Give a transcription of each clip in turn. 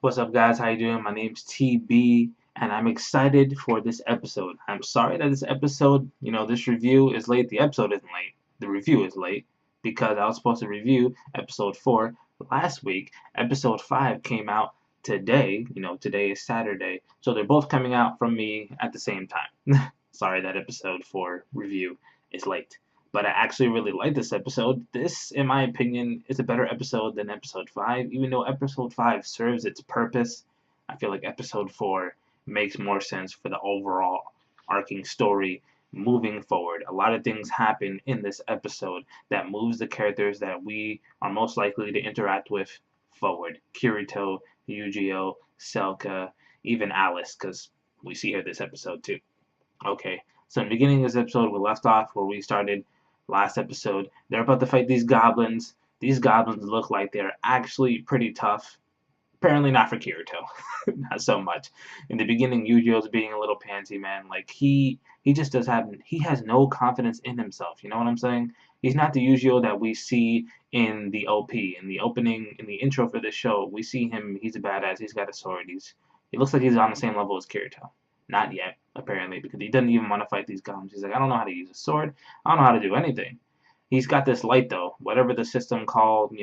What's up, guys? How you doing? My name's TB, and I'm excited for this episode. I'm sorry that this episode, this review is late. The episode isn't late. The review is late because I was supposed to review episode 4 last week. Episode 5 came out today. Today is Saturday, so they're both coming out from me at the same time. Sorry that episode 4 review is late. But I actually really like this episode. This, in my opinion, is a better episode than episode 5. Even though episode 5 serves its purpose, I feel like episode 4 makes more sense for the overall arcing story moving forward. A lot of things happen in this episode that moves the characters that we are most likely to interact with forward. Kirito, Yu-Gi-Oh, Selka, even Alice, because we see her this episode too. Okay, so in the beginning of this episode, we left off where we started last episode. They're about to fight these goblins. These goblins look like they're actually pretty tough. Apparently not for Kirito. Not so much. In the beginning, Yu-Gi-Oh's being a little pansy, man. Like he just does have he has no confidence in himself. You know what I'm saying? He's not the Yu-Gi-Oh that we see in the OP, in the opening, in the intro for this show. We see him. He's a badass. He's got a sword. He looks like he's on the same level as Kirito. Not yet, apparently, because he doesn't even want to fight these goblins. He's like, I don't know how to use a sword. I don't know how to do anything. He's got this light, though. Whatever the system called,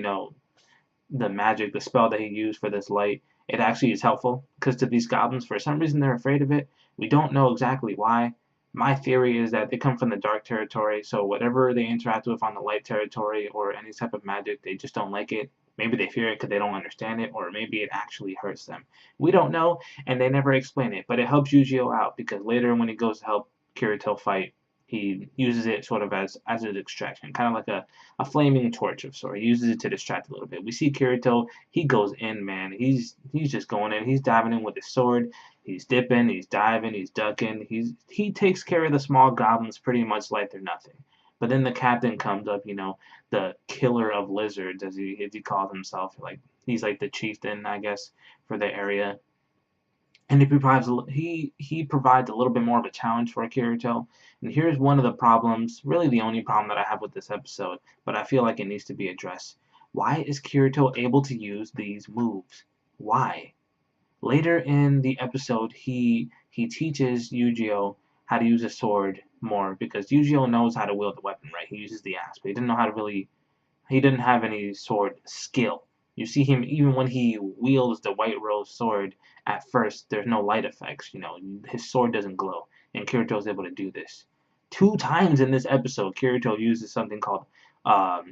the magic, the spell that he used for this light, it actually is helpful. Because to these goblins, for some reason, they're afraid of it. We don't know exactly why. My theory is that they come from the dark territory, so whatever they interact with on the light territory or any type of magic, they just don't like it. Maybe they fear it because they don't understand it, or maybe it actually hurts them. We don't know, and they never explain it, but it helps Yu-Gi-Oh out because later when he goes to help Kirito fight, he uses it sort of as a distraction, kind of like a flaming torch of sort. He uses it to distract a little bit. We see Kirito, he goes in, man. He's just going in. He's diving in with his sword. He's dipping, he's diving, he's ducking. He takes care of the small goblins pretty much like they're nothing. But then the captain comes up, the killer of lizards, as he calls himself. Like he's like the chieftain, I guess, for the area. And he provides a little bit more of a challenge for Kirito. And here's one of the problems, really the only problem that I have with this episode, but I feel like it needs to be addressed. Why is Kirito able to use these moves? Why? Later in the episode, he teaches Yu-Gi-Oh how to use a sword more because Yu-Gi-Oh knows how to wield the weapon, right? He uses the axe, but he didn't know how to really. He didn't have any sword skill. You see him even when he wields the White Rose sword. At first, there's no light effects. His sword doesn't glow, and Kirito is able to do this. 2 times in this episode, Kirito uses something called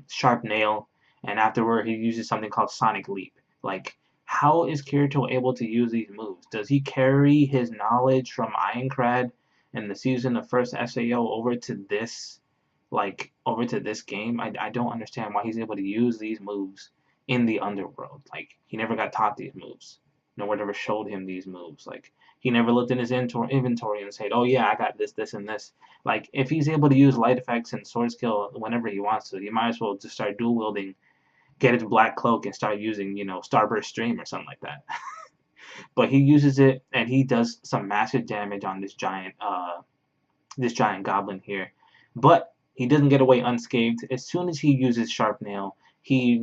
Sharp Nail, and afterward he uses something called Sonic Leap. Like, how is Kirito able to use these moves? Does he carry his knowledge from Ironclad in the season of first SAO over to this game? I don't understand why he's able to use these moves in the underworld. Like, he never got taught these moves. No one ever showed him these moves. Like, he never looked in his inventory and said, oh yeah, I got this, this, and this. Like, if he's able to use light effects and sword skill whenever he wants to, he might as well just start dual wielding, get his black cloak, and start using, Starburst Stream or something like that. But he uses it, and he does some massive damage on this giant goblin here. But he doesn't get away unscathed. As soon as he uses Sharp Nail, he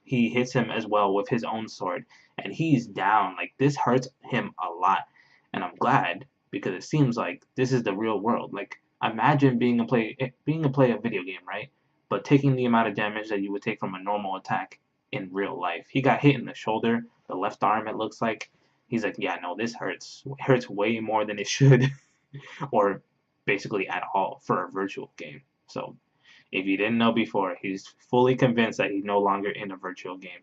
hits him as well with his own sword, and he's down. Like, this hurts him a lot, and I'm glad because it seems like this is the real world. Like, imagine being a player of video game, right? But taking the amount of damage that you would take from a normal attack in real life. He got hit in the shoulder, the left arm. It looks like he's like, yeah, no, this hurts. It hurts way more than it should, or basically at all for a virtual game. So if you didn't know before, he's fully convinced that he's no longer in a virtual game.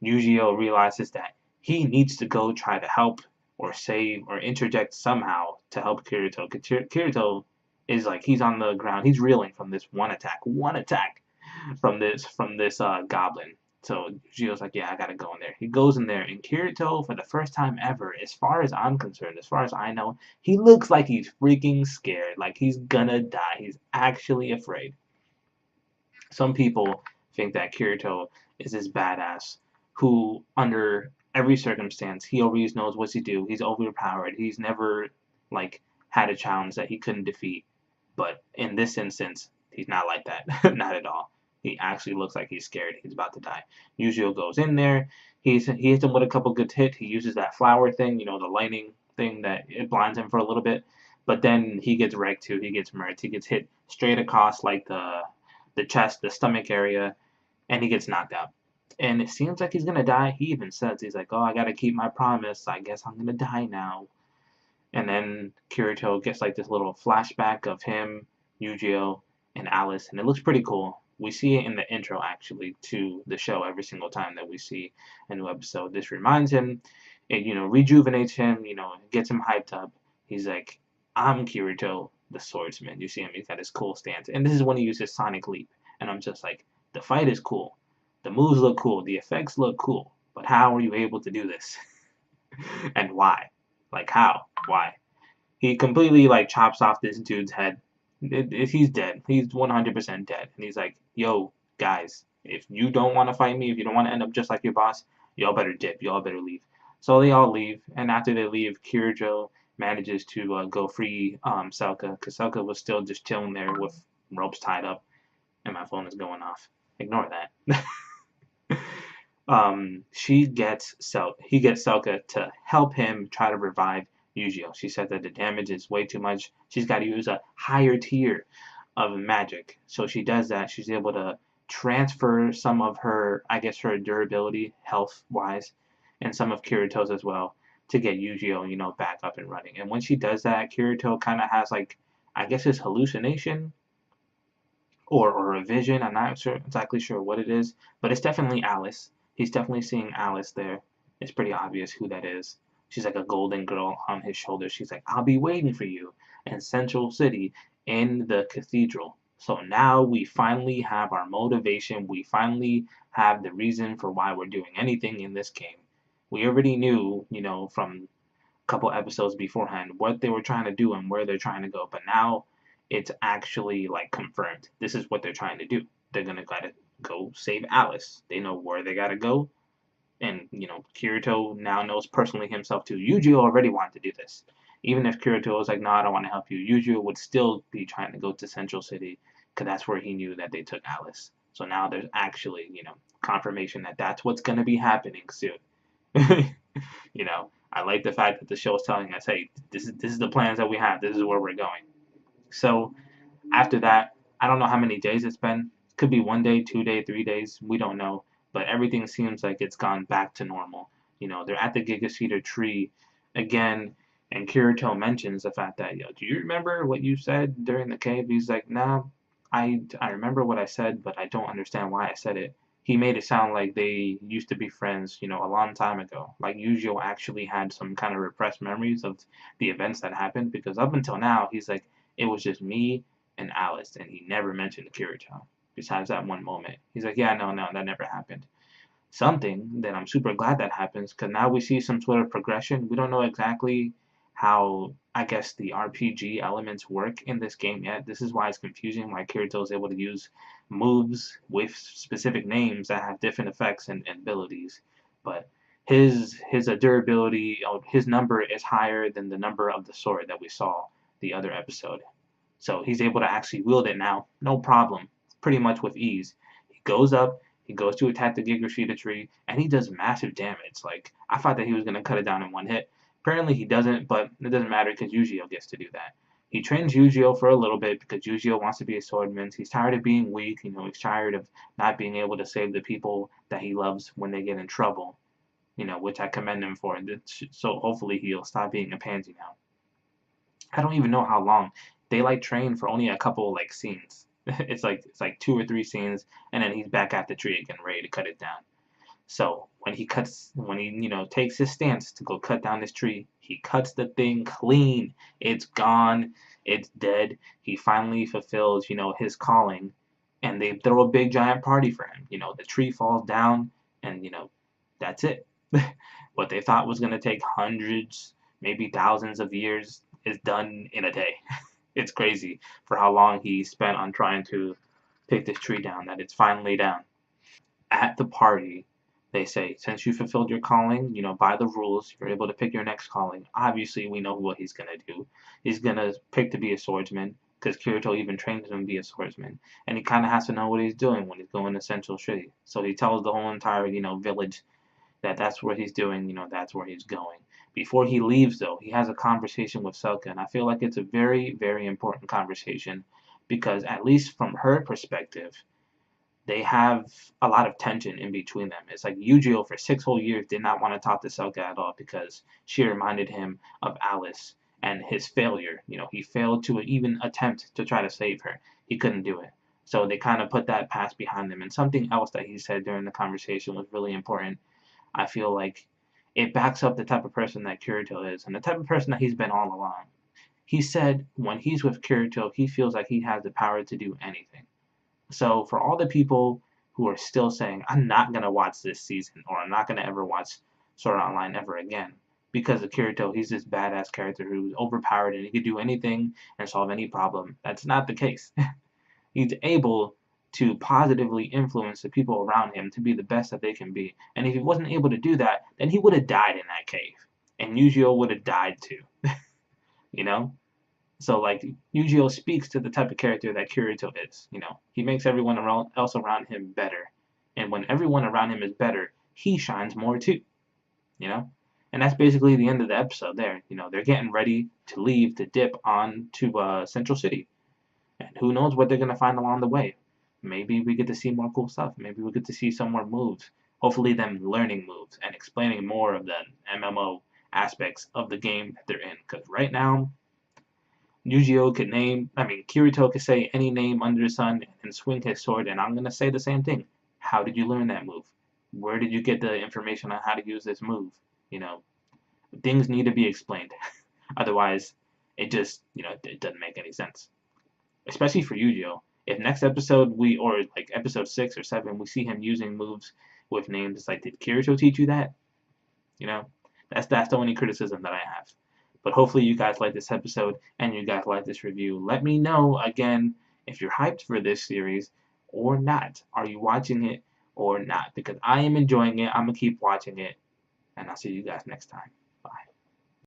Yu-Gi-Oh realizes that he needs to go try to help or save or interject somehow to help Kirito. Kirito is like, he's on the ground. He's reeling from this one attack from this goblin. So Yu-Gi-Oh's like, yeah, I gotta go in there. He goes in there, and Kirito, for the first time ever, as far as I'm concerned, as far as I know, he looks like he's freaking scared, like he's gonna die. He's actually afraid. Some people think that Kirito is this badass who, under every circumstance, he always knows what to do. He's overpowered. He's never like had a challenge that he couldn't defeat. But in this instance, he's not like that. Not at all. He actually looks like he's scared. He's about to die. Yujiro goes in there. He hits him with a couple good hits. He uses that flower thing, the lightning thing that it blinds him for a little bit. But then he gets wrecked too. He gets murked. He gets hit straight across like the chest, the stomach area, and he gets knocked out. And it seems like he's gonna die. He even says he's like, "Oh, I gotta keep my promise. I guess I'm gonna die now." And then Kirito gets like this little flashback of him, Yujiro, and Alice, and it looks pretty cool. We see it in the intro actually to the show every single time that we see a new episode. This reminds him, it rejuvenates him, gets him hyped up. He's like, "I'm Kirito, the swordsman." You see him, he's got his cool stance, and this is when he uses Sonic Leap, and I'm just like, the fight is cool, the moves look cool, the effects look cool, but how are you able to do this, and why? Like how? Why? He completely like chops off this dude's head. He's dead. He's 100% dead. And he's like, "Yo, guys, if you don't want to fight me, if you don't want to end up just like your boss, y'all better dip. Y'all better leave." So they all leave, and after they leave, Kirijo manages to go free Selka, because Selka was still just chilling there with ropes tied up, and my phone is going off. Ignore that. He gets Selka to help him try to revive Yujiro. She said that the damage is way too much. She's got to use a higher tier of magic. So she does that. She's able to transfer some of her, I guess, her durability, health wise, and some of Kirito's as well to get Yujiro, back up and running. And when she does that, Kirito kind of has like, I guess, his hallucination or a vision. I'm not exactly sure what it is, but it's definitely Alice. He's definitely seeing Alice there. It's pretty obvious who that is. She's like a golden girl on his shoulder. She's like, "I'll be waiting for you in Central City in the cathedral." So now we finally have our motivation. We finally have the reason for why we're doing anything in this game. We already knew, from couple episodes beforehand what they were trying to do and where they're trying to go, but now it's actually like confirmed. This is what they're trying to do. They're gonna gotta go save Alice. They know where they gotta go, and Kirito now knows personally himself too. Yujiro already wanted to do this. Even if Kirito was like, "No, I don't want to help you," Yujiro would still be trying to go to Central City because that's where he knew that they took Alice. So now there's actually, confirmation that that's what's gonna be happening soon. I like the fact that the show is telling us, "Hey, this is the plans that we have. This is where we're going." So after that, I don't know how many days it's been. It could be 1 day, 2 day, 3 days. We don't know, but everything seems like it's gone back to normal. They're at the Giga Cedar tree again, and Kirito mentions the fact that, "Do you remember what you said during the cave?" He's like, "Nah, I remember what I said, but I don't understand why I said it." He made it sound like they used to be friends, a long time ago. Like Yujiro actually had some kind of repressed memories of the events that happened, because up until now, he's like, "It was just me and Alice," and he never mentioned Kirito. Besides that one moment, he's like, "Yeah, no, no, that never happened." Something that I'm super glad that happens, because now we see some sort of progression. We don't know exactly how, I guess, the RPG elements work in this game yet. This is why it's confusing, why Kirito is able to use moves with specific names that have different effects and abilities. But his durability, his number is higher than the number of the sword that we saw the other episode. So he's able to actually wield it now, no problem, pretty much with ease. He goes up, he goes to attack the Giga tree, and he does massive damage. Like, I thought that he was going to cut it down in one hit. Apparently he doesn't, but it doesn't matter because Yujiro gets to do that. He trains Yujiro for a little bit because Yujiro wants to be a swordsman. He's tired of being weak. He's tired of not being able to save the people that he loves when they get in trouble. Which I commend him for. So hopefully he'll stop being a pansy now. I don't even know how long. They like train for only a couple like scenes. It's like 2 or 3 scenes, and then he's back at the tree again, ready to cut it down. So when he takes his stance to go cut down this tree, he cuts the thing clean. It's gone. It's dead. He finally fulfills his calling, and they throw a big giant party for him. The tree falls down, and that's it. What they thought was gonna take hundreds, maybe thousands of years is done in a day. It's crazy for how long he spent on trying to take this tree down, that it's finally down. At the party, they say, "Since you fulfilled your calling, by the rules, you're able to pick your next calling." Obviously, we know what he's going to do. He's going to pick to be a swordsman, because Kirito even trains him to be a swordsman, and he kind of has to know what he's doing when he's going to Central City. So he tells the whole entire, village that that's where he's doing, that's where he's going. Before he leaves, though, he has a conversation with Selka, and I feel like it's a very, very important conversation because, at least from her perspective, they have a lot of tension in between them. It's like Yujiro for 6 whole years did not want to talk to Selka at all because she reminded him of Alice and his failure. He failed to even attempt to try to save her. He couldn't do it. So they kind of put that past behind them. And something else that he said during the conversation was really important. I feel like it backs up the type of person that Kirito is and the type of person that he's been all along. He said when he's with Kirito, he feels like he has the power to do anything. So for all the people who are still saying, I'm not going to watch this season or I'm not going to ever watch Sword Art Online ever again because of Kirito, he's this badass character who's overpowered and he could do anything and solve any problem. That's not the case. He's able to positively influence the people around him to be the best that they can be. And if he wasn't able to do that, then he would have died in that cave. And Yujiro would have died too. you know? So, like, Yujiro speaks to the type of character that Kirito is, He makes everyone else around him better. And when everyone around him is better, he shines more too, And that's basically the end of the episode there. They're getting ready to leave, to dip on to Central City. And who knows what they're going to find along the way. Maybe we get to see more cool stuff. Maybe we get to see some more moves. Hopefully them learning moves and explaining more of the MMO aspects of the game that they're in. Because right now, Kirito could say any name under the sun and swing his sword, and I'm going to say the same thing. How did you learn that move? Where did you get the information on how to use this move? Things need to be explained. Otherwise, it just, it doesn't make any sense. Especially for Yujiro. If next episode or like episode 6 or 7, we see him using moves with names, it's like, did Kirito teach you that? That's the only criticism that I have. But hopefully you guys like this episode and you guys like this review. Let me know, again, if you're hyped for this series or not. Are you watching it or not? Because I am enjoying it. I'm going to keep watching it. And I'll see you guys next time.